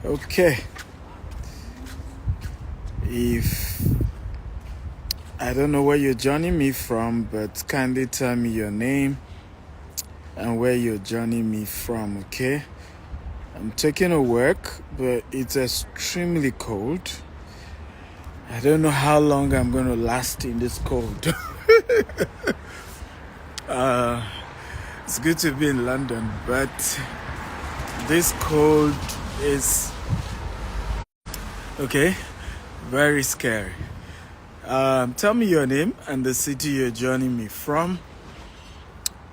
Okay. If I don't know where you're joining me from, but kindly tell me your name and where you're joining me from, okay? I'm taking a work, but it's extremely cold. I don't know how long I'm going to last in this cold. It's good to be in London, but this cold is okay, very scary. Tell me your name and the city you're joining me from.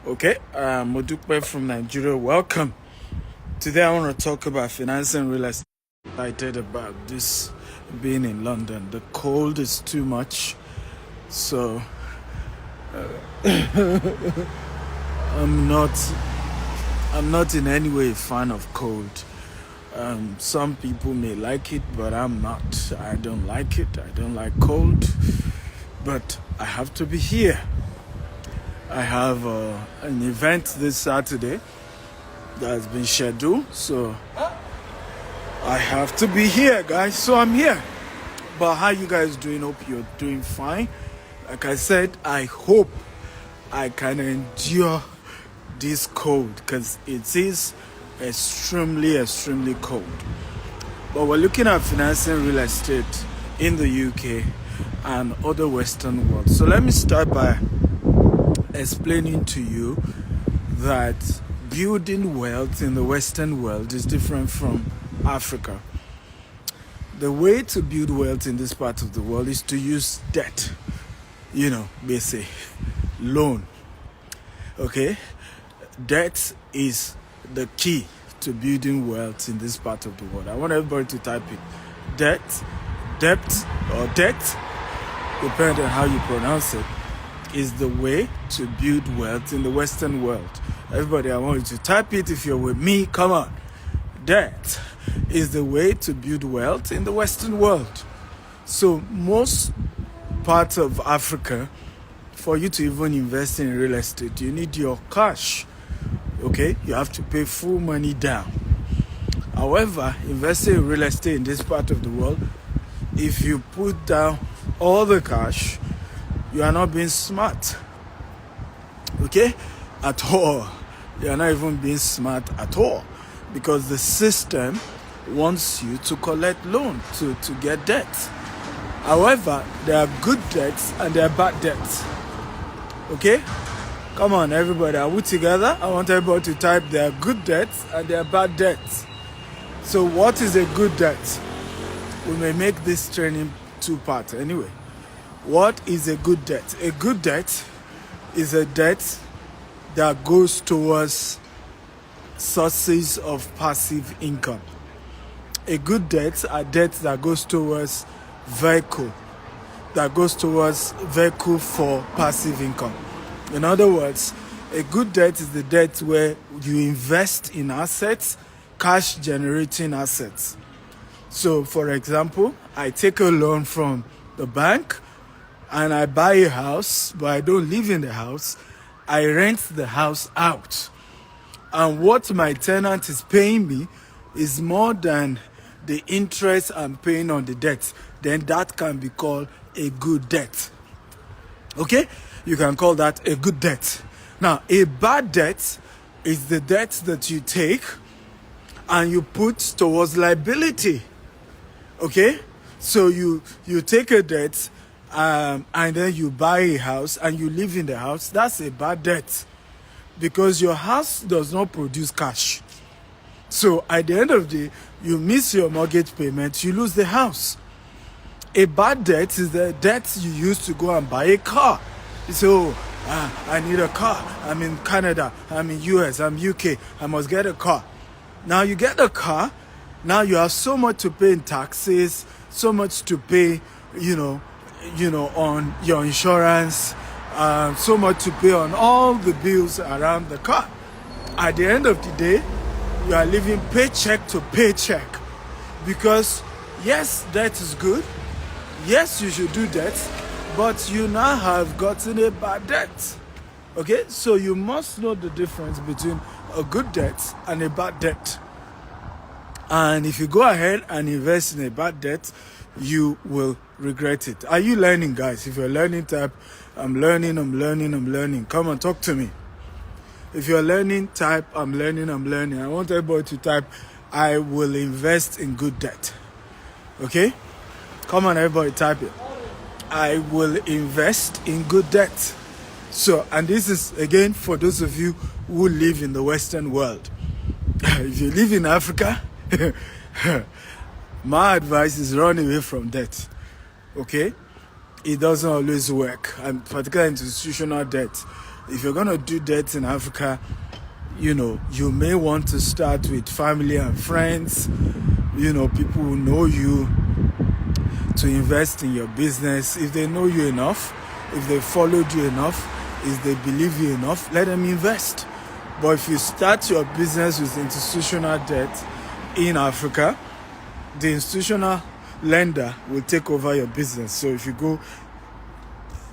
Okay, Modukpe from Nigeria. Welcome. Today I want to talk about financing real estate. Excited about this being in London. The cold is too much, so I'm not in any way a fan of cold. Some people may like it, but I'm not. I don't like it. I don't like cold, but I have to be here. I have an event this Saturday that has been scheduled, so I have to be here, guys. So I'm here. But how you guys doing? Hope you're doing fine. Like I said, I hope I can endure this cold because it is extremely cold. But we're looking at financing real estate in the UK and other Western world. So let me start by explaining to you that building wealth in the Western world is different from Africa. The way to build wealth in this part of the world is to use debt. Basically, loan. Okay? Debt is the key to building wealth in this part of the world. I want everybody to type it. Debt, or debt, depending on how you pronounce it, is the way to build wealth in the Western world. Everybody, I want you to type it if you're with me. Come on. Debt is the way to build wealth in the Western world. So most parts of Africa, for you to even invest in real estate, you need your cash. Okay, you have to pay full money down. However, investing in real estate in this part of the world, if you put down all the cash, you are not being smart. Okay, at all. You are not even being smart at all, because the system wants you to collect loan to get debt. However, there are good debts and there are bad debts. Okay? Come on, everybody. Are we together? I want everybody to type there are good debts and there are bad debts. So what is a good debt? We may make this training two-part anyway. What is a good debt? A good debt is a debt that goes towards sources of passive income. A good debt are debts that goes towards vehicle for passive income. In other words, a good debt is the debt where you invest in assets, cash generating assets. So for example, I take a loan from the bank and I buy a house, but I don't live in the house. I rent the house out. And what my tenant is paying me is more than the interest I'm paying on the debt. Then that can be called a good debt. Okay? You can call that a good debt. Now, a bad debt is the debt that you take and you put towards liability. Okay? So you take a debt and then you buy a house and you live in the house. That's a bad debt because your house does not produce cash. So at the end of the day, you miss your mortgage payment, you lose the house. A bad debt is the debt you use to go and buy a car. So, I need a car. I'm in Canada, I'm in US, I'm UK, I must get a car. Now you get a car, now you have so much to pay in taxes, so much to pay, on your insurance, so much to pay on all the bills around the car. At the end of the day, you are living paycheck to paycheck because yes, debt is good. Yes, you should do debt, but you now have gotten a bad debt. Okay, so you must know the difference between a good debt and a bad debt. And if you go ahead and invest in a bad debt, you will regret it. Are you learning, guys? If you're learning, type, I'm learning. Come on, talk to me. If you're learning, type, I'm learning. I want everybody to type, I will invest in good debt. Okay? Come on, everybody, type it. I will invest in good debt. So, and this is, again, for those of you who live in the Western world. If you live in Africa, my advice is run away from debt. Okay? It doesn't always work, and particularly institutional debt. If you're going to do debt in Africa, you may want to start with family and friends, people who know you, to invest in your business. If they know you enough, if they followed you enough, if they believe you enough, let them invest. But if you start your business with institutional debt in Africa, the institutional lender will take over your business.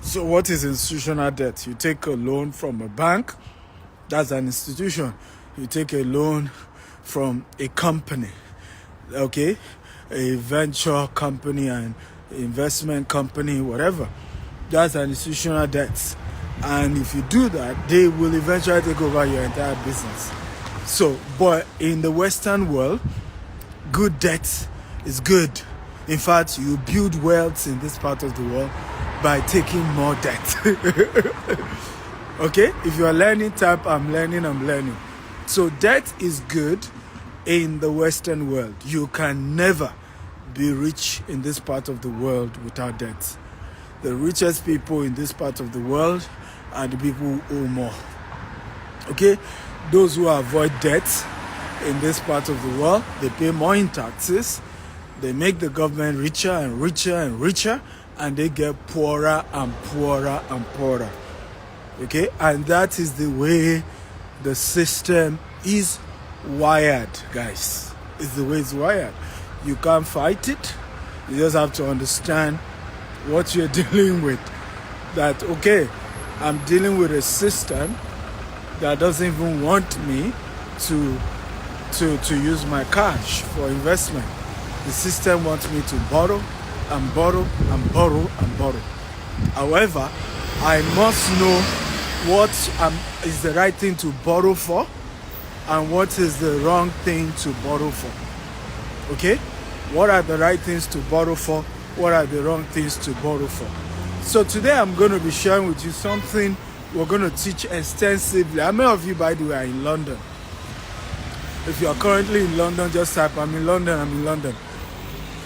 So what is institutional debt? You take a loan from a bank, that's an institution. You take a loan from a company, okay? A venture company, and investment company, whatever. That's an institutional debt. And if you do that, they will eventually take over your entire business. So, but in the Western world, good debt is good. In fact, you build wealth in this part of the world by taking more debt. Okay? If you are learning, type, I'm learning. So debt is good in the Western world. You can never be rich in this part of the world without debt. The richest people in this part of the world are the people who owe more. Okay? Those who avoid debt in this part of the world, they pay more in taxes, they make the government richer and richer, and they get poorer and poorer. Okay? And that is the way the system is wired, guys. It's the way it's wired. You can't fight it. You just have to understand what you're dealing with. That, okay, I'm dealing with a system that doesn't even want me to use my cash for investment. The system wants me to borrow and borrow. However, I must know what is the right thing to borrow for and what is the wrong thing to borrow for. Okay? What are the right things to borrow for? What are the wrong things to borrow for? So today I'm going to be sharing with you something we're going to teach extensively. How many of you, by the way, are in London? If you are currently in London, just type, I'm in London.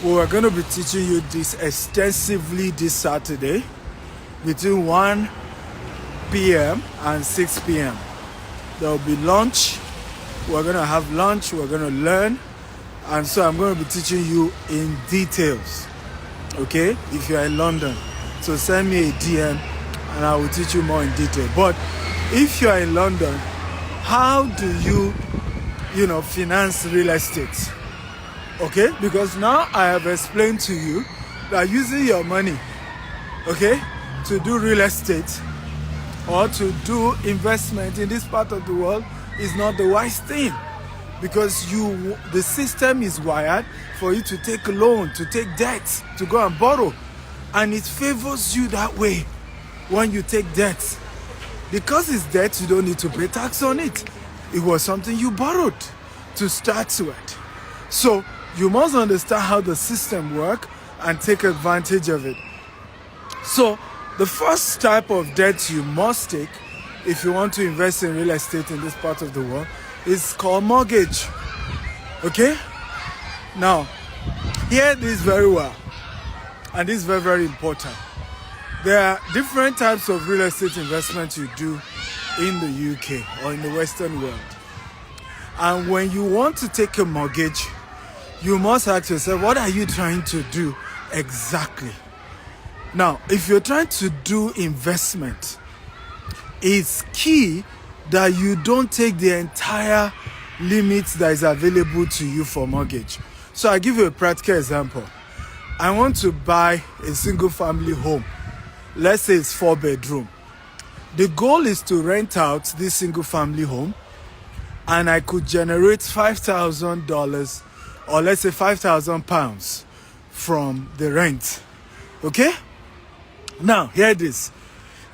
We're going to be teaching you this extensively this Saturday between 1 p.m. and 6 p.m. There will be lunch. We're going to have lunch. We're going to learn. And so I'm going to be teaching you in details. Okay? If you're in London. So send me a DM and I will teach you more in detail. But if you're in London, how do you finance real estate? Okay? Because now I have explained to you that using your money, okay, to do real estate or to do investment in this part of the world is not the wise thing. Because the system is wired for you to take a loan, to take debt, to go and borrow. And it favors you that way when you take debt. Because it's debt, you don't need to pay tax on it. It was something you borrowed to start with. So you must understand how the system works and take advantage of it. So the first type of debt you must take if you want to invest in real estate in this part of the world is called mortgage. Okay? Now, hear this very well. And this is very, very important. There are different types of real estate investments you do in the UK or in the Western world. And when you want to take a mortgage, you must ask yourself, what are you trying to do exactly? Now, if you're trying to do investment, it's key that you don't take the entire limit that is available to you for mortgage. So I'll give you a practical example. I want to buy a single family home. Let's say it's 4 bedroom. The goal is to rent out this single family home and I could generate $5,000 or let's say £5,000 from the rent. Okay? Now, hear this.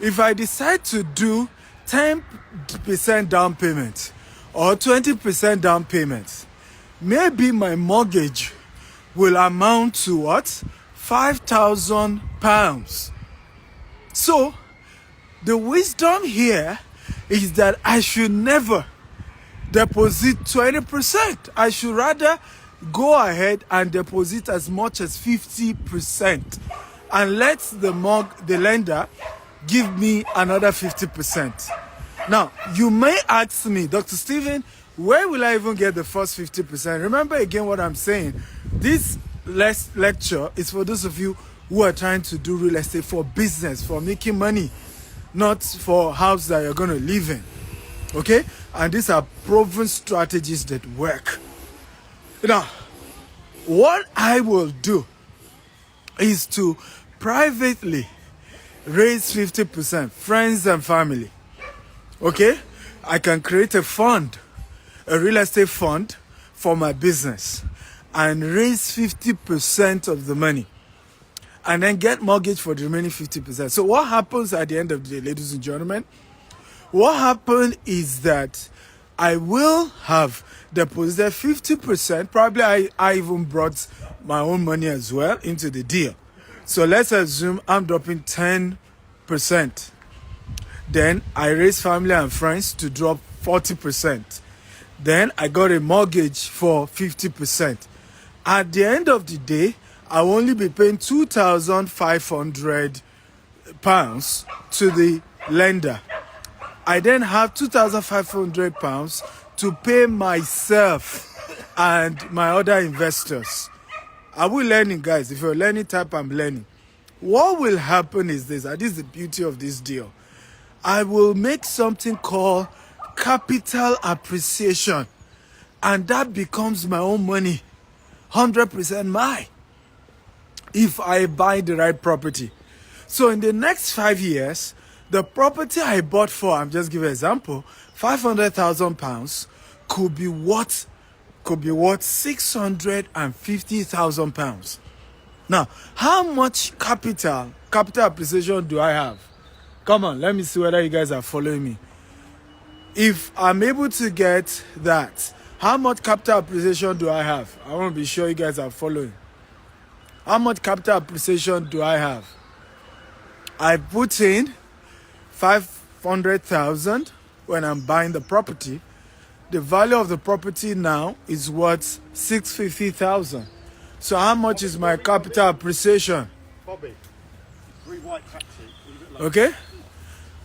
If I decide to do 10% down payment or 20% down payment, maybe my mortgage will amount to what? £5,000. So, the wisdom here is that I should never deposit 20%. I should rather go ahead and deposit as much as 50% and let the lender give me another 50%. Now, you may ask me, Dr. Stephen, where will I even get the first 50%? Remember again what I'm saying. This lecture is for those of you who are trying to do real estate for business, for making money, not for a house that you're going to live in. Okay? And these are proven strategies that work. Now, what I will do is to privately raise 50%, friends and family. Okay? I can create a fund, a real estate fund for my business, and raise 50% of the money, and then get mortgage for the remaining 50%. So what happens at the end of the day, ladies and gentlemen? What happened is that I will have deposited 50%. Probably I even brought my own money as well into the deal. So let's assume I'm dropping 10%. Then I raise family and friends to drop 40%. Then I got a mortgage for 50%. At the end of the day, I will only be paying £2,500 to the lender. I then have £2,500 to pay myself and my other investors. Are we learning, guys? If you're learning, type I'm learning. What will happen is this, and this is the beauty of this deal. I will make something called capital appreciation, and that becomes my own money, 100% mine, if I buy the right property. So in the next 5 years, the property I bought for, I'm just giving an example, £500,000 could be worth £650,000. Now, how much capital appreciation do I have? Come on, let me see whether you guys are following me. If I'm able to get that, how much capital appreciation do I have? I want to be sure you guys are following. How much capital appreciation do I have? I put in 500,000 when I'm buying the property. The value of the property now is worth 650,000. So how much is my capital appreciation? Bobby, white taxi. Okay?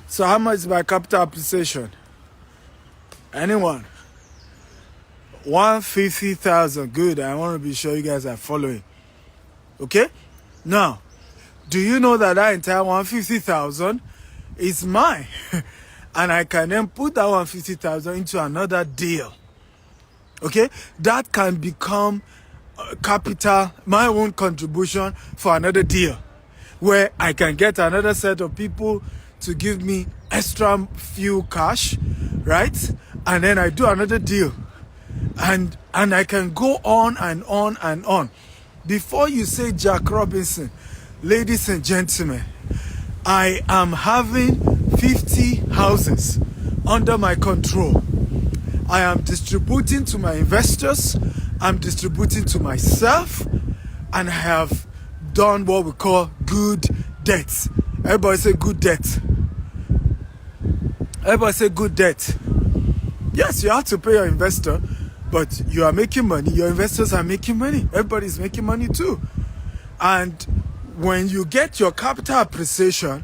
So how much is my capital appreciation? Anyone? 150,000. Good. I want to be sure you guys are following. Okay? Now, do you know that entire 150,000 is mine? And I can then put that 150,000 into another deal. Okay? That can become capital, my own contribution for another deal, where I can get another set of people to give me extra few cash, right? And then I do another deal. And I can go on and on and on. Before you say Jack Robinson, ladies and gentlemen, I am having 50 houses under my control. I am distributing to my investors, I'm distributing to myself, and I have done what we call good debt. Everybody say good debt. Everybody say good debt. Yes, you have to pay your investor, but you are making money, your investors are making money, everybody's making money too. And when you get your capital appreciation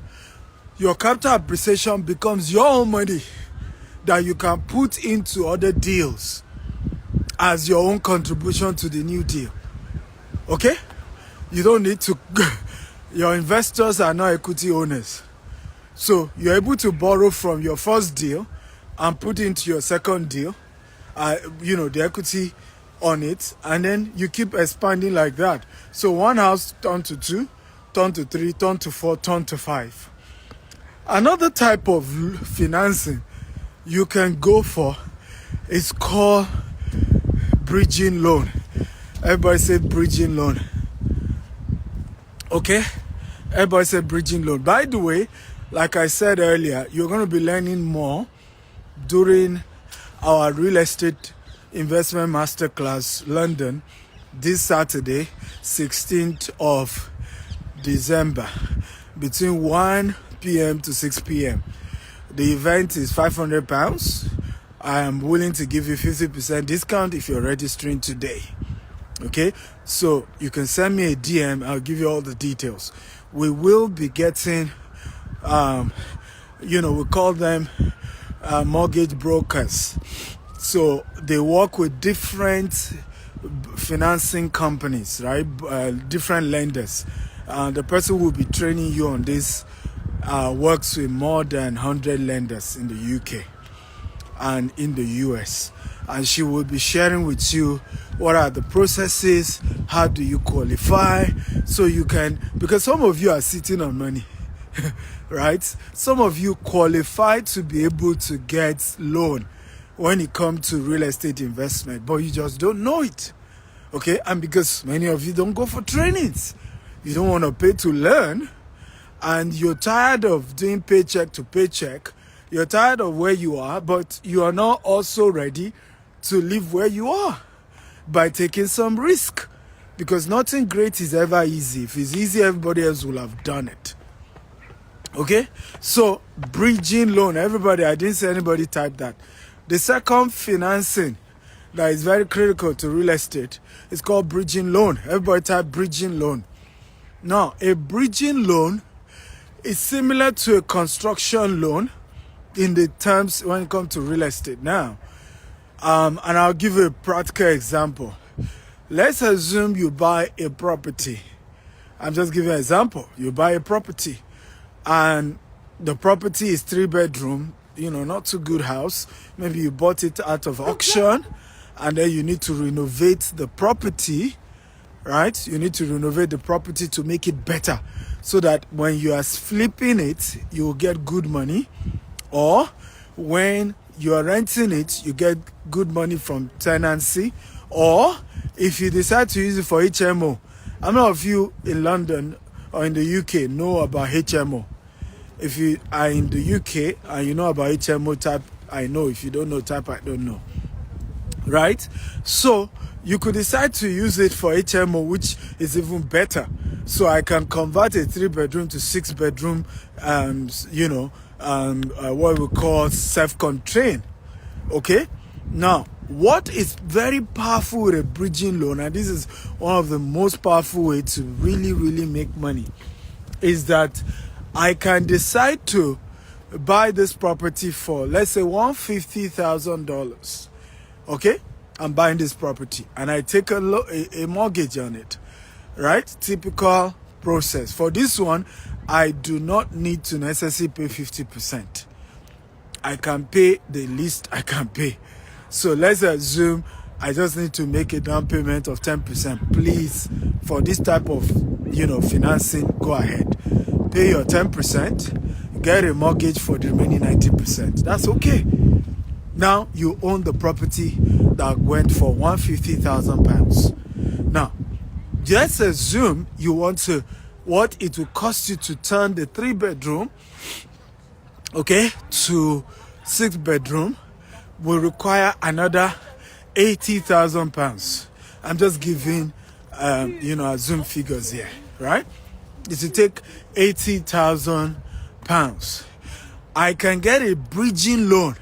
becomes your own money that you can put into other deals as your own contribution to the new deal. Okay? You don't need to, your investors are not equity owners. So you're able to borrow from your first deal and put into your second deal, the equity on it, and then you keep expanding like that. So one house turn to 2, turn to 3, turn to 4, turn to 5. Another type of financing you can go for is called bridging loan. Everybody say bridging loan. Okay? Everybody say bridging loan. By the way, like I said earlier, you're going to be learning more during our real estate investment masterclass London this Saturday, 16th of December, between 1 p.m. to 6 p.m. The event is £500. I am willing to give you 50% discount if you're registering today. Okay, so you can send me a DM. I'll give you all the details. We will be getting, we call them mortgage brokers. So they work with different financing companies, right? Different lenders. The person who will be training you on this works with more than 100 lenders in the UK and in the US. And she will be sharing with you what are the processes, how do you qualify, so you can, because some of you are sitting on money, right? Some of you qualify to be able to get loan when it comes to real estate investment, but you just don't know it, okay? And because many of you don't go for trainings, you don't want to pay to learn, and you're tired of doing paycheck to paycheck, you're tired of where you are, but you are not also ready to live where you are by taking some risk, because nothing great is ever easy. If it's easy, everybody else will have done it. Okay, so bridging loan, everybody, I didn't say anybody type that. The second financing that is very critical to real estate is called bridging loan. Everybody type bridging loan. Now, a bridging loan is similar to a construction loan in the terms when it comes to real estate. Now, and I'll give you a practical example. Let's assume you buy a property. I'm just giving an example. You buy a property and the property is 3-bedroom, not too good house. Maybe you bought it out of auction and then you need to renovate the property, right? You need to renovate the property to make it better so that when you are flipping it, you will get good money, or when you are renting it, you get good money from tenancy, or if you decide to use it for HMO. How many of you in London or in the UK know about HMO? If you are in the UK and you know about HMO, type I know. If you don't know, type I don't know. Right? So you could decide to use it for HMO, which is even better. So I can convert a 3-bedroom to 6-bedroom, what we call self-contained. Okay? Now, what is very powerful with a bridging loan, and this is one of the most powerful ways to really, really make money, is that I can decide to buy this property for, let's say, $150,000. Okay? I'm buying this property and I take a mortgage on it, right? Typical process. For this one, I do not need to necessarily pay 50%. I can pay the least I can pay. So let's assume I just need to make a down payment of 10%. Please, for this type of, financing, go ahead. Pay your 10%, get a mortgage for the remaining 90%. That's okay. Now you own the property that went for £150,000. Now, just assume you want to, what it will cost you to turn the 3-bedroom, okay, to 6-bedroom will require another £80,000. I'm just giving, assume figures here, right? It will take £80,000. I can get a bridging loan.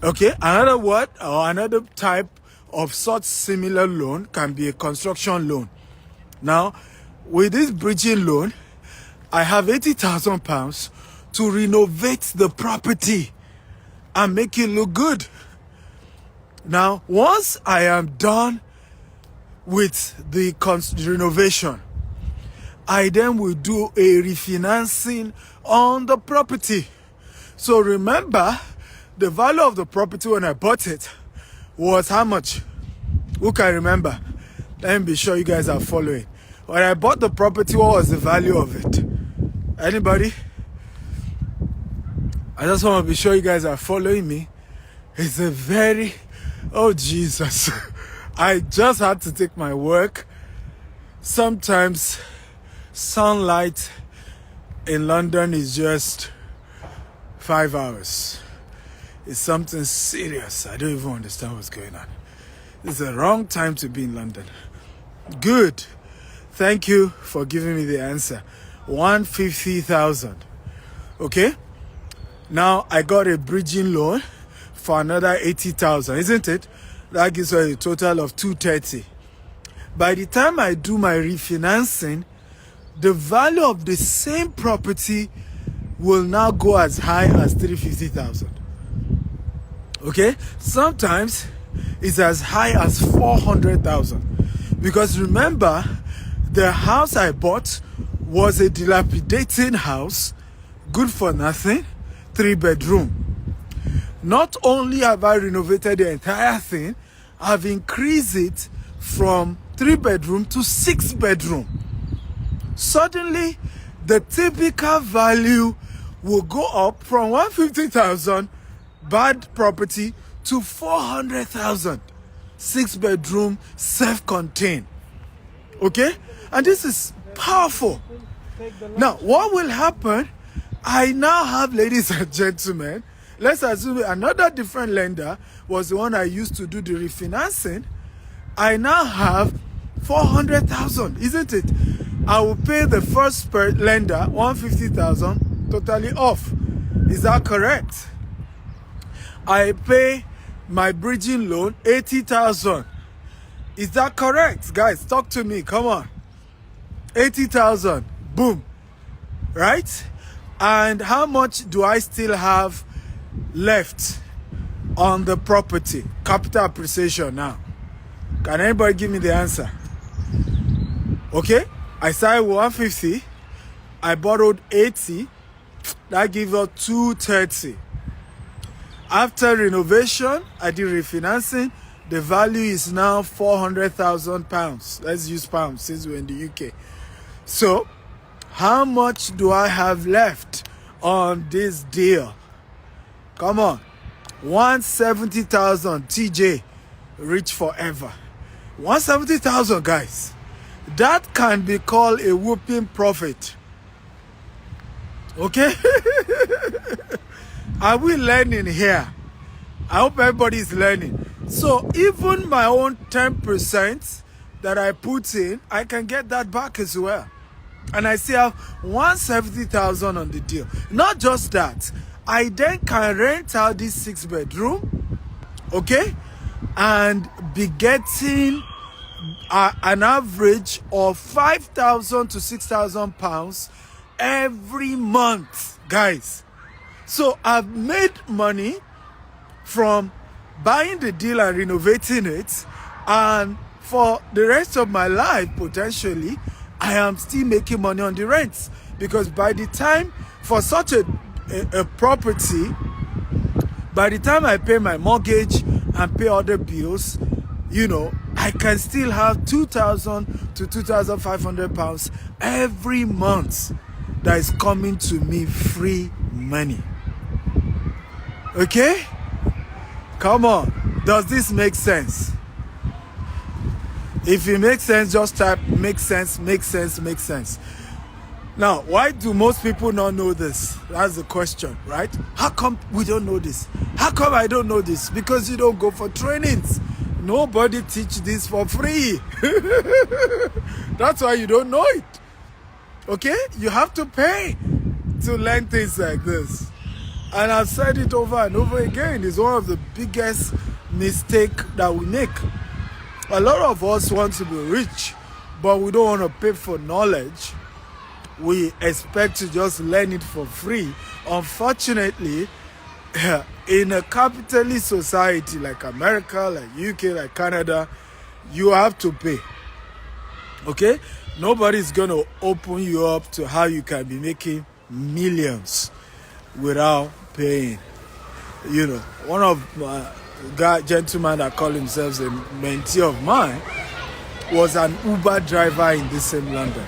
Okay, another word or another type of such similar loan can be a construction loan. Now, with this bridging loan, I have £80,000 to renovate the property and make it look good. Now, once I am done with the renovation, I then will do a refinancing on the property. So remember, the value of the property when I bought it was how much? Who can remember? Let me be sure you guys are following. When I bought the property, what was the value of it? Anybody? I just want to be sure you guys are following me. It's a very, oh Jesus. I just had to take my work. Sometimes sunlight in London is just 5 hours. It's something serious. I don't even understand what's going on. It's the wrong time to be in London. Good. Thank you for giving me the answer. 150,000. Okay? Now I got a bridging loan for another 80,000, isn't it? That gives us a total of 230. By the time I do my refinancing, the value of the same property will now go as high as 350,000. Okay? Sometimes it's as high as 400,000. Because remember, the house I bought was a dilapidating house, good for nothing, 3-bedroom. Not only have I renovated the entire thing, I've increased it from 3-bedroom to 6-bedroom. Suddenly, the typical value will go up from 150,000 bad property to 400,000 6-bedroom self-contained. Okay? And this is powerful. Now, what will happen? I now have, ladies and gentlemen, let's assume another different lender was the one I used to do the refinancing. I now have 400,000, isn't it? I will pay the first lender 150,000 totally off. Is that correct? I pay my bridging loan 80,000. Is that correct? Guys, talk to me. Come on. 80,000. Boom. Right? And how much do I still have left on the property? Capital appreciation now. Can anybody give me the answer? Okay? I started with 150. I borrowed 80. That gives us 230. After renovation, I did refinancing. The value is now 400,000 pounds. Let's use pounds since we're in the UK. So, how much do I have left on this deal? Come on. 170,000 TJ. Rich forever. 170,000, guys. That can be called a whooping profit. Okay? Are we learning here? I hope everybody is learning. So even my own 10% that I put in, I can get that back as well. And I still have 170,000 on the deal. Not just that, I then can rent out this 6-bedroom, okay, and be getting an average of 5,000 to 6,000 pounds every month, guys. So I've made money from buying the deal and renovating it, and for the rest of my life, potentially, I am still making money on the rents. Because by the time, for such a property, by the time I pay my mortgage and pay other bills, you know, I can still have 2,000 to 2,500 pounds every month that is coming to me free money. Okay? Come on. Does this make sense? If it makes sense, just type make sense, make sense, make sense. Now, why do most people not know this? That's the question, right? How come we don't know this? How come I don't know this? Because you don't go for trainings. Nobody teach this for free. That's why you don't know it. Okay? You have to pay to learn things like this. And I've said it over and over again. It's one of the biggest mistakes that we make. A lot of us want to be rich, but we don't want to pay for knowledge. We expect to just learn it for free. Unfortunately, in a capitalist society like America, like UK, like Canada, you have to pay. Okay? Nobody's going to open you up to how you can be making millions without paying. You know, one of gentlemen that call themselves a mentee of mine was an Uber driver in this same London.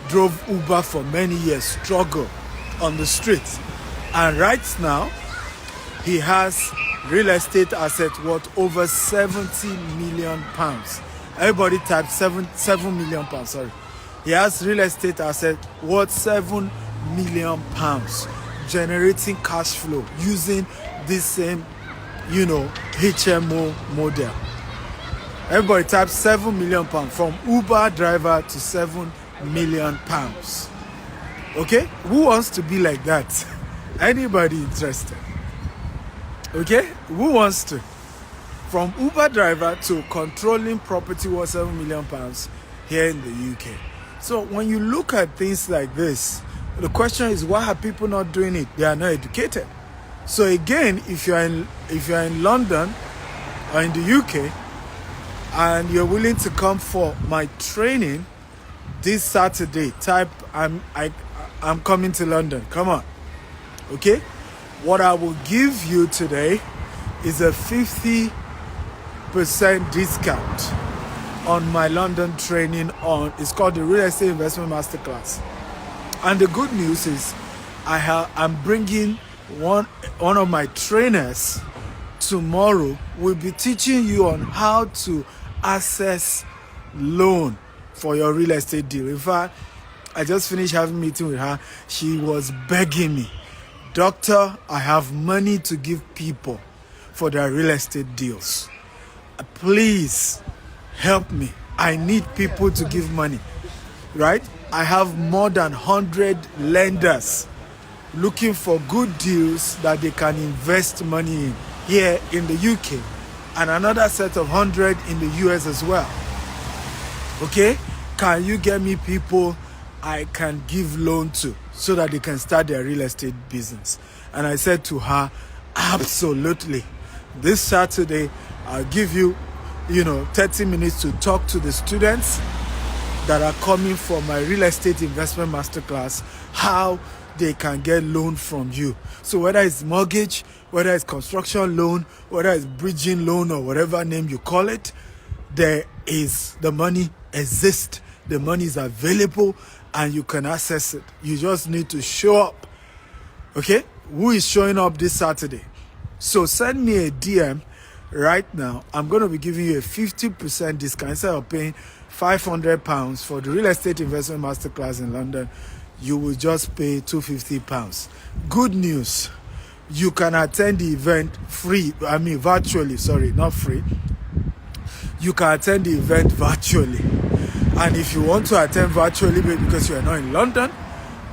Drove Uber for many years, struggled on the streets. And right now, he has real estate asset worth over 70 million pounds. Everybody type 7 million pounds, sorry. He has real estate asset worth 7 million pounds, generating cash flow using this same, HMO model. Everybody type 7 million pounds, from Uber driver to 7 million pounds. Okay, who wants to be like that? Anybody interested? Okay, who wants to? From Uber driver to controlling property worth 7 million pounds here in the UK. So when you look at things like this, the question is, why are people not doing it? They are not educated. So again, if you are in London or in the UK and you're willing to come for my training this Saturday, type I'm coming to London. Come on. Okay? What I will give you today is a 50% discount on my London training it's called the Real Estate Investment Masterclass. And the good news is I'm bringing one of my trainers tomorrow. Will be teaching you on how to access loan for your real estate deal. In fact, I just finished having a meeting with her. She was begging me, "Doctor, I have money to give people for their real estate deals. Please help me. I need people to give money." Right? I have more than 100 lenders looking for good deals that they can invest money in here in the UK, and another set of 100 in the US as well. Okay? Can you get me people I can give loan to so that they can start their real estate business? And I said to her, absolutely. This Saturday, I'll give you, 30 minutes to talk to the students that are coming for my real estate investment masterclass, how they can get loan from you. So whether it's mortgage, whether it's construction loan, whether it's bridging loan, or whatever name you call it, the money exists, the money is available, and you can access it. You just need to show up. Okay? Who is showing up this Saturday? So send me a DM right now. I'm going to be giving you a 50% discount. Instead of paying £500 for the real estate investment masterclass in London, you will just pay £250. Good news. You can attend the event virtually. Sorry, not free. You can attend the event virtually. And if you want to attend virtually because you are not in London,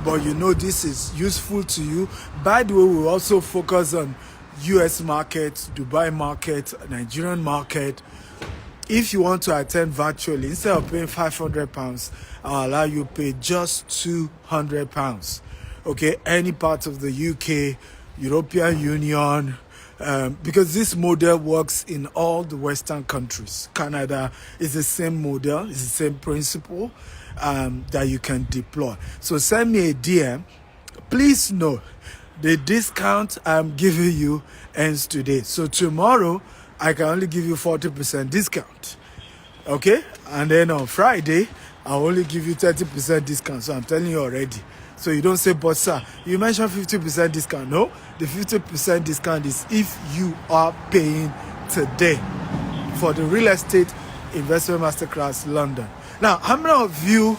but this is useful to you. By the way, we will also focus on US market, Dubai market, Nigerian market. If you want to attend virtually, instead of paying £500, I'll allow you to pay just £200. Okay, any part of the UK, European Union, because this model works in all the Western countries. Canada is the same model, it's the same principle that you can deploy. So send me a DM. Please note, the discount I'm giving you ends today. So tomorrow, I can only give you 40% discount. Okay? And then on Friday, I'll only give you 30% discount. So I'm telling you already. So you don't say, but sir, you mentioned 50% discount. No, the 50% discount is if you are paying today for the Real Estate Investment Masterclass London. Now, how many of you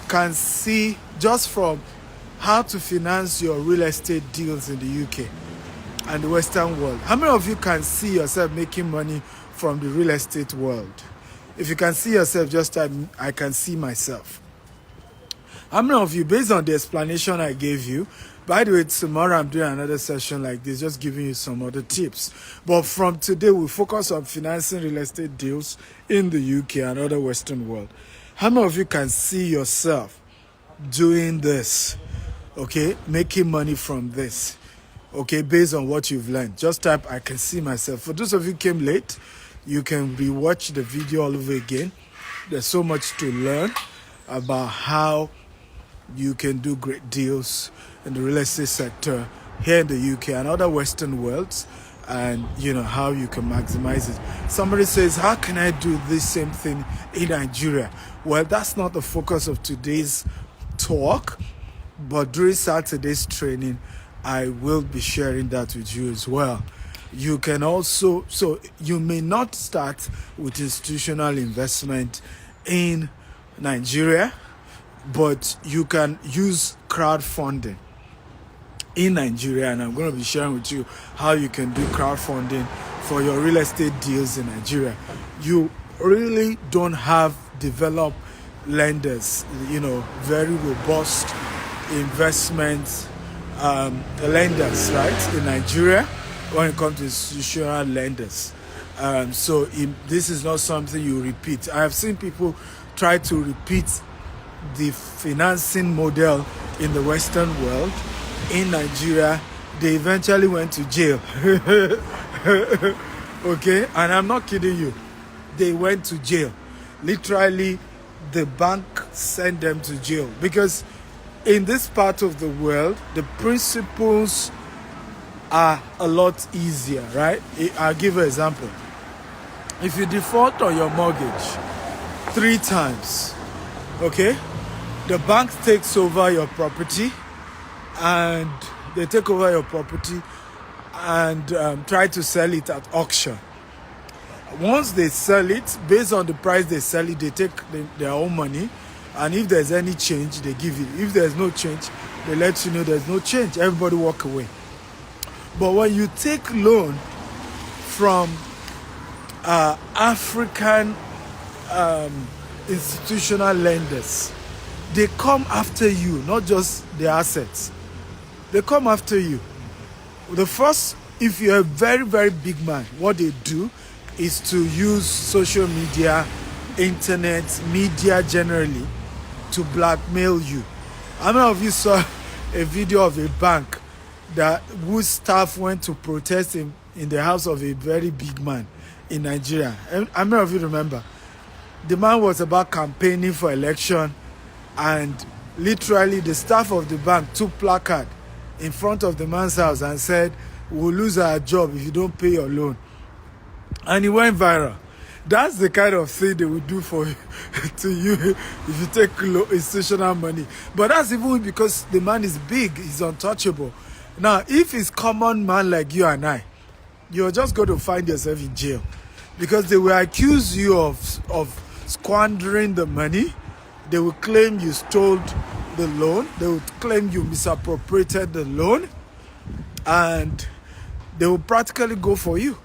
can see just from how to finance your real estate deals in the UK and the Western world? How many of you can see yourself making money from the real estate world? If you can see yourself, just type, I can see myself. How many of you, based on the explanation I gave you, by the way, tomorrow I'm doing another session like this, just giving you some other tips. But from today, we focus on financing real estate deals in the UK and other Western world. How many of you can see yourself doing this? Okay, making money from this. Okay, based on what you've learned. Just type, I can see myself. For those of you who came late, you can rewatch the video all over again. There's so much to learn about how you can do great deals in the real estate sector here in the UK and other Western worlds, and how you can maximize it. Somebody says, how can I do this same thing in Nigeria? Well, that's not the focus of today's talk, but during Saturday's training, I will be sharing that with you as well. You can also, so you may not start with institutional investment in Nigeria, but you can use crowdfunding in Nigeria, and I'm going to be sharing with you how you can do crowdfunding for your real estate deals in Nigeria. You really don't have developed lenders, very robust investment lenders, right, in Nigeria when it comes to institutional lenders. So this is not something you repeat. I have seen people try to repeat the financing model in the Western world in Nigeria. They eventually went to jail. Okay, and I'm not kidding you. They went to jail. Literally, the bank sent them to jail because in this part of the world, the principles are a lot easier, right? I'll give an example. If you default on your mortgage 3 times, okay, the bank takes over your property, and they take over your property and try to sell it at auction. Once they sell it, based on the price they sell it, they take their own money, and if there's any change, they give it. If there's no change, they let you know there's no change. Everybody walk away. But when you take loan from African institutional lenders, they come after you, not just the assets. They come after you. The first, if you're a very, very big man, what they do is to use social media, internet, media generally, to blackmail you. How many of you saw a video of a bank whose staff went to protest in the house of a very big man in Nigeria? How many of you remember? The man was about campaigning for election, and literally the staff of the bank took placard in front of the man's house and said, "We'll lose our job if you don't pay your loan." And it went viral. That's the kind of thing they will do for to you if you take institutional money. But that's even because the man is big, he's untouchable. Now, if it's common man like you and I, you're just going to find yourself in jail because they will accuse you of squandering the money. They will claim you stole the loan. They will claim you misappropriated the loan, and they will practically go for you.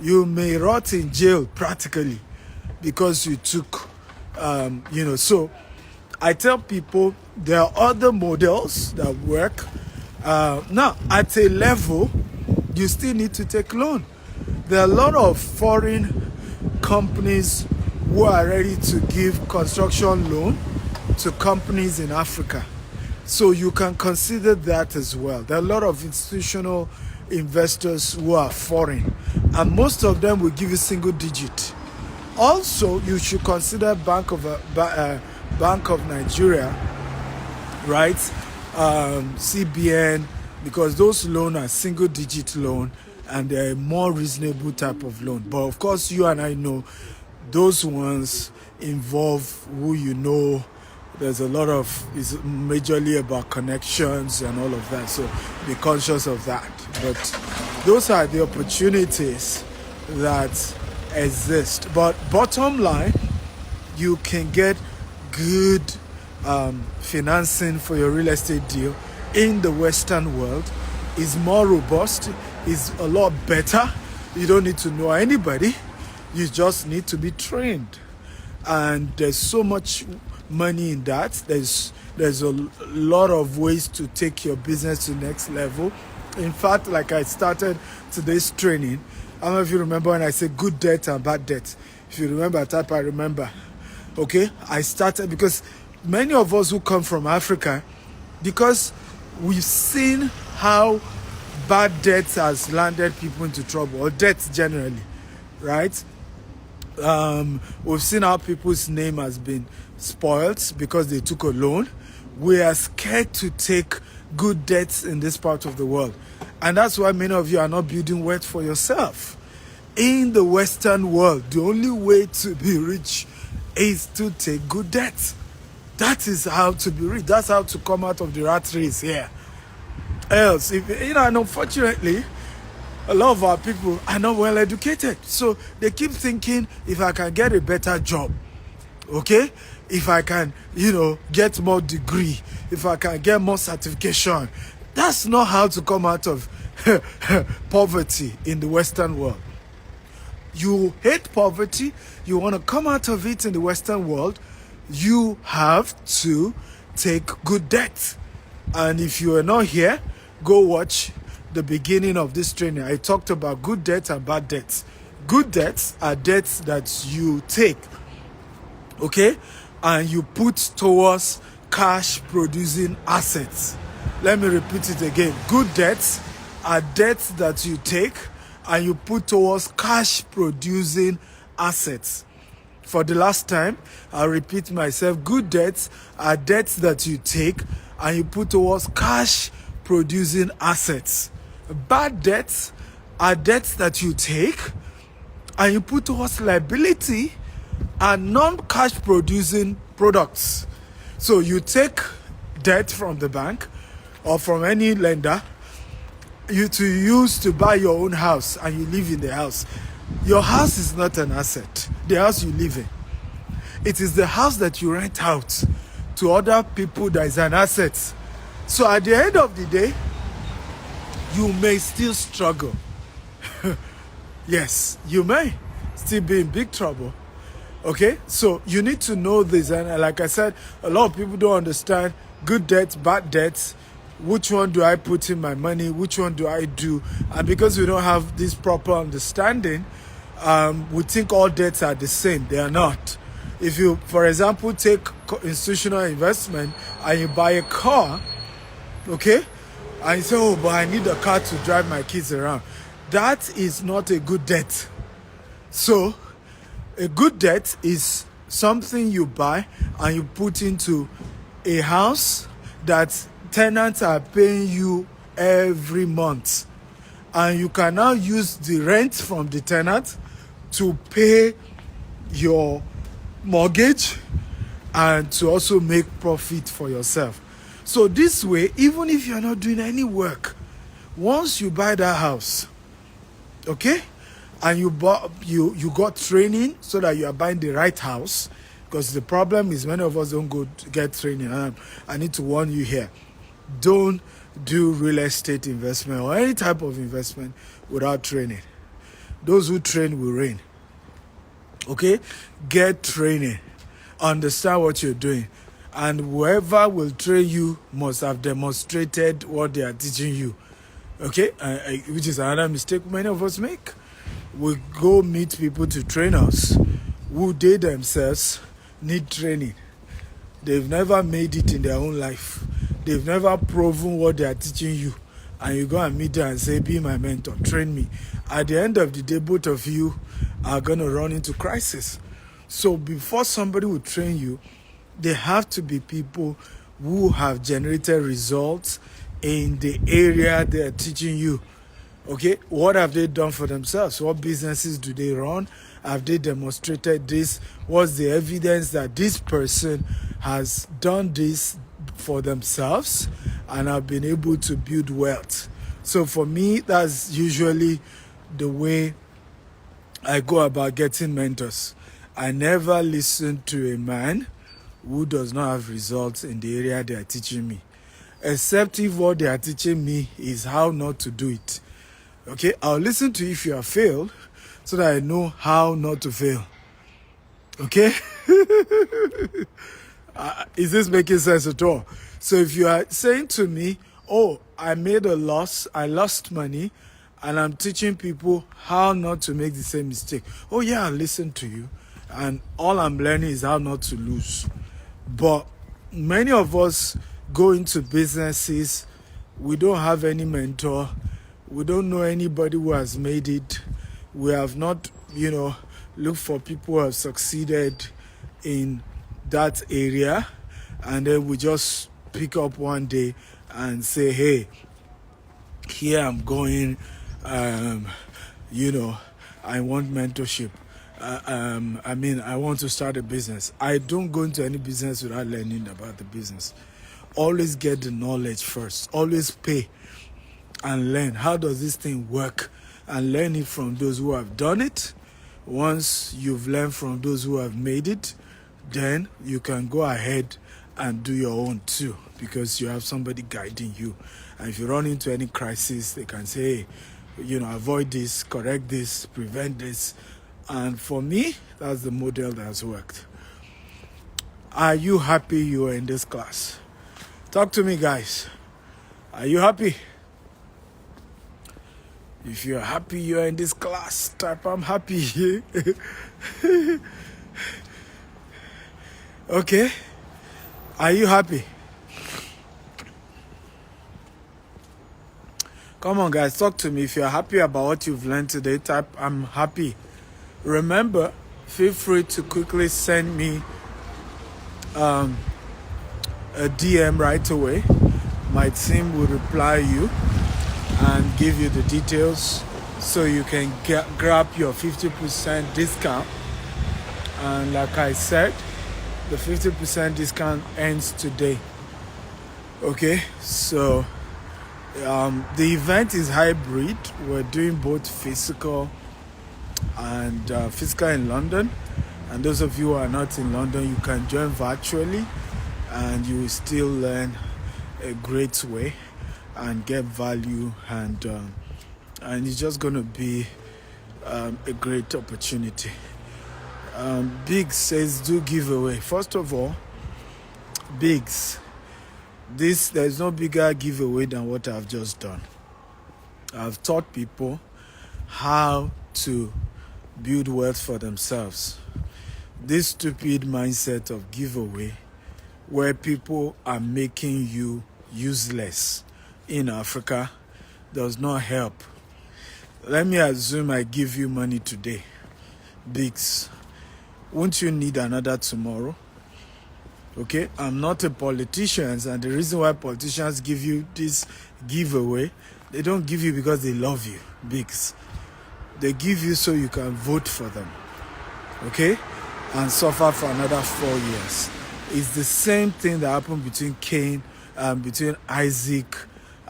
You may rot in jail practically because you took, So I tell people there are other models that work. Now, at a level, you still need to take loan. There are a lot of foreign companies who are ready to give construction loan to companies in Africa. So you can consider that as well. There are a lot of institutional investors who are foreign, and most of them will give you single digit. Also, you should consider Bank of Nigeria, right? CBN, because those loans are single digit loan and they're a more reasonable type of loan. But of course, you and I know those ones involve who you know. There's a lot of, it's majorly about connections and all of that. So be conscious of that. But those are the opportunities that exist. But bottom line, you can get good financing for your real estate deal in the Western world. Is more robust, is a lot better. You don't need to know anybody. You just need to be trained. And there's so much money in that. There's a lot of ways to take your business to the next level. In fact, like I started today's training, I don't know if you remember when I said good debt and bad debt. If you remember, type I remember. Okay, I started because many of us who come from Africa, because we've seen how bad debt has landed people into trouble, or debt generally, right? We've seen how people's name has been spoiled because they took a loan. We are scared to take good debts in this part of the world. And that's why many of you are not building wealth for yourself. In the Western world, the only way to be rich is to take good debts. That is how to be rich. That's how to come out of the rat race here. Else, and unfortunately, a lot of our people are not well educated. So they keep thinking, if I can get a better job, okay, if I can, get more degree, if I can get more certification, that's not how to come out of poverty in the Western world. You hate poverty, you want to come out of it in the Western world, you have to take good debt. And if you are not here, go watch the beginning of this training. I talked about good debts and bad debts. Good debts are debts that you take, okay, and you put towards cash producing assets. Let me repeat it again. Good debts are debts that you take and you put towards cash producing assets. For the last time, I'll repeat myself. Good debts are debts that you take and you put towards cash producing assets. Bad debts are debts that you take and you put towards liability and non-cash producing products. So you take debt from the bank or from any lender to use to buy your own house, and you live in the house. Your house is not an asset, the house you live in. It is the house that you rent out to other people that is an asset. So at the end of the day, you may still struggle. Yes, you may still be in big trouble. Okay, so you need to know this. And like I said, a lot of people don't understand good debts, bad debts. Which one do I put in my money? Which one do I do? And because we don't have this proper understanding, we think all debts are the same. They are not. If you, for example, take institutional investment and you buy a car, okay, and you say, oh, but I need a car to drive my kids around. That is not a good debt. So a good debt is something you buy and you put into a house that tenants are paying you every month. And you can now use the rent from the tenant to pay your mortgage and to also make profit for yourself. So this way, even if you're not doing any work, once you buy that house, okay, and you got training so that you are buying the right house, because the problem is many of us don't go to get training. I need to warn you here. Don't do real estate investment or any type of investment without training. Those who train will reign. Okay? Get training. Understand what you're doing. And whoever will train you must have demonstrated what they are teaching you. Okay? Which is another mistake many of us make. We go meet people to train us who they themselves need training. They've never made it in their own life. They've never proven what they are teaching you. And you go and meet them and say, be my mentor, train me. At the end of the day, both of you are going to run into crisis. So before somebody will train you, they have to be people who have generated results in the area they are teaching you. Okay, what have they done for themselves? What businesses do they run? Have they demonstrated this? What's the evidence that this person has done this for themselves and have been able to build wealth? So for me, that's usually the way I go about getting mentors. I never listen to a man who does not have results in the area they are teaching me, except if what they are teaching me is how not to do it. Okay, I'll listen to you if you have failed so that I know how not to fail. Okay? Is this making sense at all? So if you are saying to me, oh, I made a loss, I lost money, and I'm teaching people how not to make the same mistake. Oh yeah, I'll listen to you. And all I'm learning is how not to lose. But many of us go into businesses, we don't have any mentor. We don't know anybody who has made it. We have not, looked for people who have succeeded in that area. And then we just pick up one day and say, hey, here I'm going, I want mentorship. I want to start a business. I don't go into any business without learning about the business. Always get the knowledge first. Always pay and learn. How does this thing work? and learn it from those who have done it. Once you've learned from those who have made it, then you can go ahead and do your own too, because you have somebody guiding you. And if you run into any crisis, they can say, hey, avoid this, correct this, prevent this. And for me, that's the model that has worked. Are you happy you are in this class? Talk to me, guys. Are you happy? If you're happy you are in this class, type I'm happy. Okay? Are you happy? Come on, guys, talk to me. If you're happy about what you've learned today, type I'm happy. Remember, feel free to quickly send me a DM right away. My team will reply you and give you the details so you can grab your 50% discount. And like I said, the 50% discount ends today. Okay, so the event is hybrid. We're doing both physical and physical in London. And those of you who are not in London, you can join virtually and you will still learn a great way and get value, and it's just going to be a great opportunity. Biggs says do giveaway. First of all, Biggs, there's no bigger giveaway than what I've just done. I've taught people how to build wealth for themselves. This stupid mindset of giveaway, where people are making you useless in Africa, does not help. Let me assume I give you money today. Biggs, won't you need another tomorrow? Okay, I'm not a politician, and the reason why politicians give you this giveaway, they don't give you because they love you, Biggs. They give you so you can vote for them, okay, and suffer for another 4 years. It's the same thing that happened between between Isaac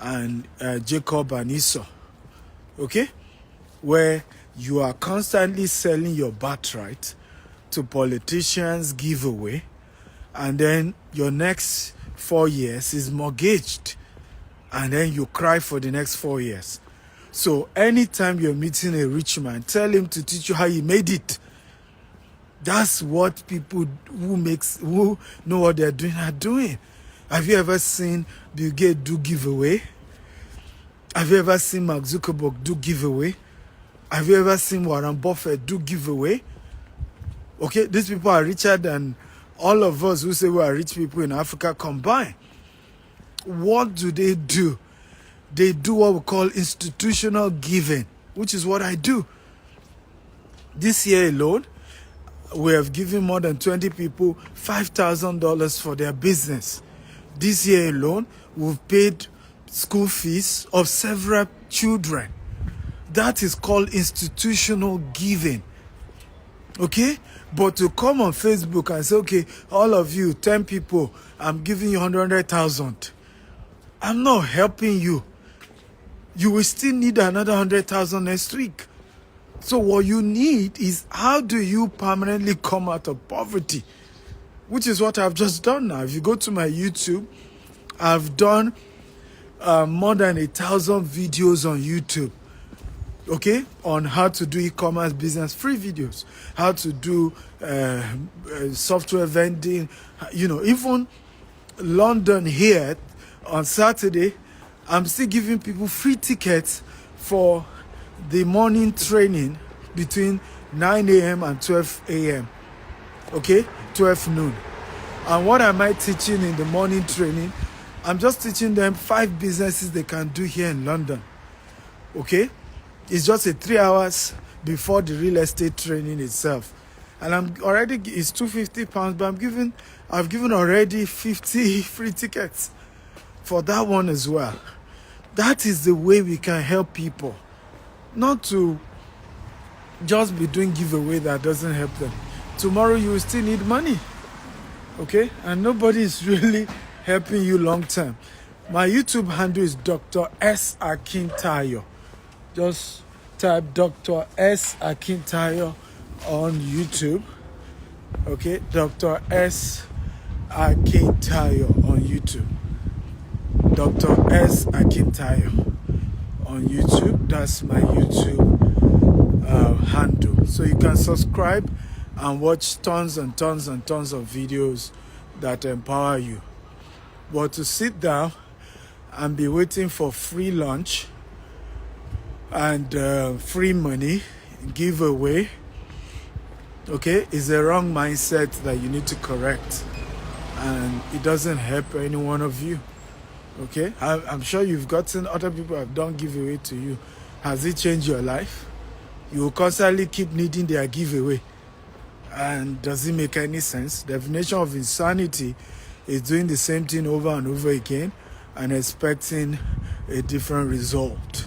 and Jacob and Esau, okay, where you are constantly selling your birthright to politicians, giveaway, and then your next 4 years is mortgaged, and then you cry for the next 4 years. So anytime you're meeting a rich man, tell him to teach you how he made it. That's what people who know what they're doing are doing. Have you ever seen Bill Gates do giveaway? Have you ever seen Mark Zuckerberg do giveaway? Have you ever seen Warren Buffett do giveaway? Okay, these people are richer than all of us who say we are rich people in Africa combined. What do? They do what we call institutional giving, which is what I do. This year alone, we have given more than 20 people $5,000 for their business. This year alone, we've paid school fees of several children. That is called institutional giving. Okay? But to come on Facebook and say, okay, all of you, 10 people, I'm giving you 100,000. I'm not helping you. You will still need another 100,000 next week. So what you need is, how do you permanently come out of poverty? Which is what I've just done now. If you go to my YouTube, I've done more than 1,000 videos on YouTube. Okay, on how to do e-commerce business, free videos, how to do software vending, even London here on Saturday, I'm still giving people free tickets for the morning training between 9 a.m. and 12 a.m. Okay, 12 noon. And what am I teaching in the morning training? I'm just teaching them 5 businesses they can do here in London. Okay. It's just 3 hours before the real estate training itself. And it's £250, but I've given already 50 free tickets for that one as well. That is the way we can help people. Not to just be doing giveaway that doesn't help them. Tomorrow you will still need money. Okay? And nobody is really helping you long term. My YouTube handle is Dr. S. Akintayo. Just type Dr. S. Akintayo on YouTube. Okay, Dr. S. Akintayo on YouTube. Dr. S. Akintayo on YouTube. That's my YouTube handle. So you can subscribe and watch tons and tons and tons of videos that empower you. But to sit down and be waiting for free lunch and free money giveaway, okay, is a wrong mindset that you need to correct, and it doesn't help any one of you. Okay, I'm sure you've gotten other people have done giveaway to you. Has it changed your life? You will constantly keep needing their giveaway, and does it make any sense? Definition of insanity is doing the same thing over and over again and expecting a different result.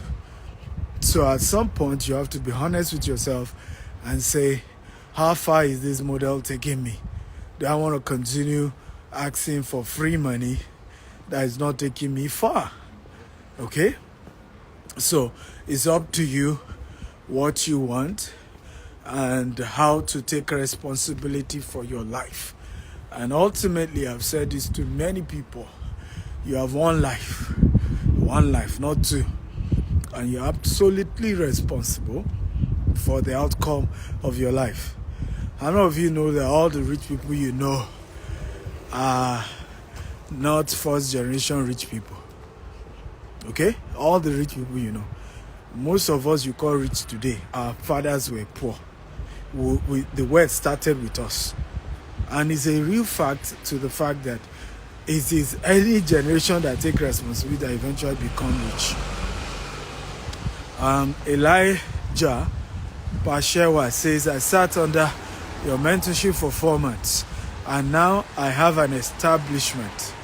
So at some point you have to be honest with yourself and say, how far is this model taking me? Do I want to continue asking for free money that is not taking me far? Okay, so it's up to you what you want and how to take responsibility for your life. And ultimately, I've said this to many people, you have one life, not two, and you're absolutely responsible for the outcome of your life. How many of you know that all the rich people you know are not first generation rich people? Okay, all the rich people you know, most of us you call rich today, our fathers were poor. The wealth started with us, and it's a real fact to the fact that it is any generation that take responsibility that eventually become rich. Elijah Pashewa says, I sat under your mentorship for 4 months, and now I have an establishment.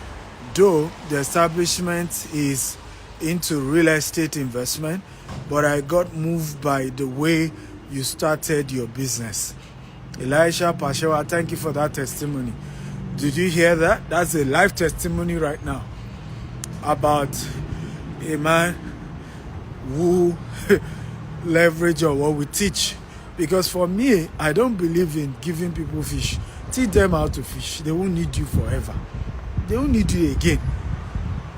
Though the establishment is into real estate investment, but I got moved by the way you started your business. Elisha Pashewa, thank you for that testimony. Did you hear that? That's a live testimony right now about a man who leverage on what we teach. Because for me, I don't believe in giving people fish. Teach them how to fish. They won't need you forever. They won't need you again.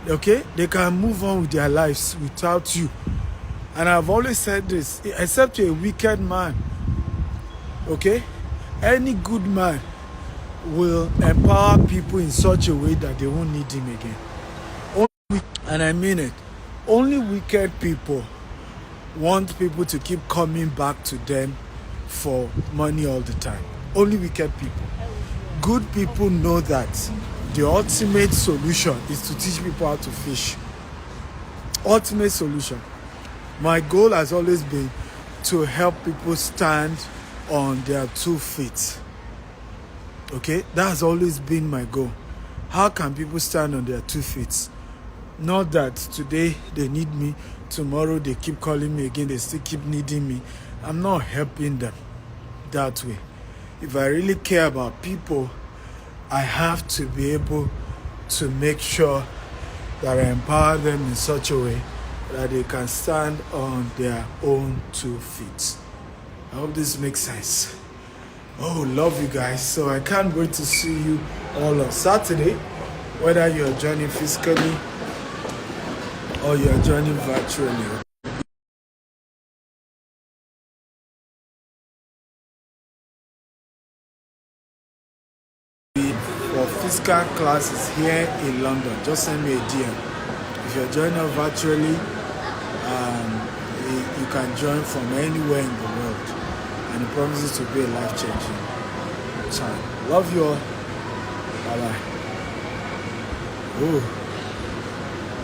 Okay? They can move on with their lives without you. And I've always said this, except you're a wicked man, okay? Any good man will empower people in such a way that they won't need him again. And I mean it. Only wicked people want people to keep coming back to them for money all the time. Only wicked people. Good people know that the ultimate solution is to teach people how to fish. Ultimate solution. My goal has always been to help people stand on their 2 feet. Okay, that's always been my goal. How can people stand on their 2 feet? Not that today they need me, tomorrow they keep calling me again, they still keep needing me. I'm not helping them that way. If I really care about people, I have to be able to make sure that I empower them in such a way that they can stand on their own 2 feet. I hope this makes sense. Oh, love you guys. So I can't wait to see you all on Saturday, whether you're joining physically or you're joining virtually. For physical classes here in London, just send me a DM. If you're joining us virtually, you can join from anywhere in the world, and it promises to be a life-changing time. Love you all. Bye-bye. Ooh.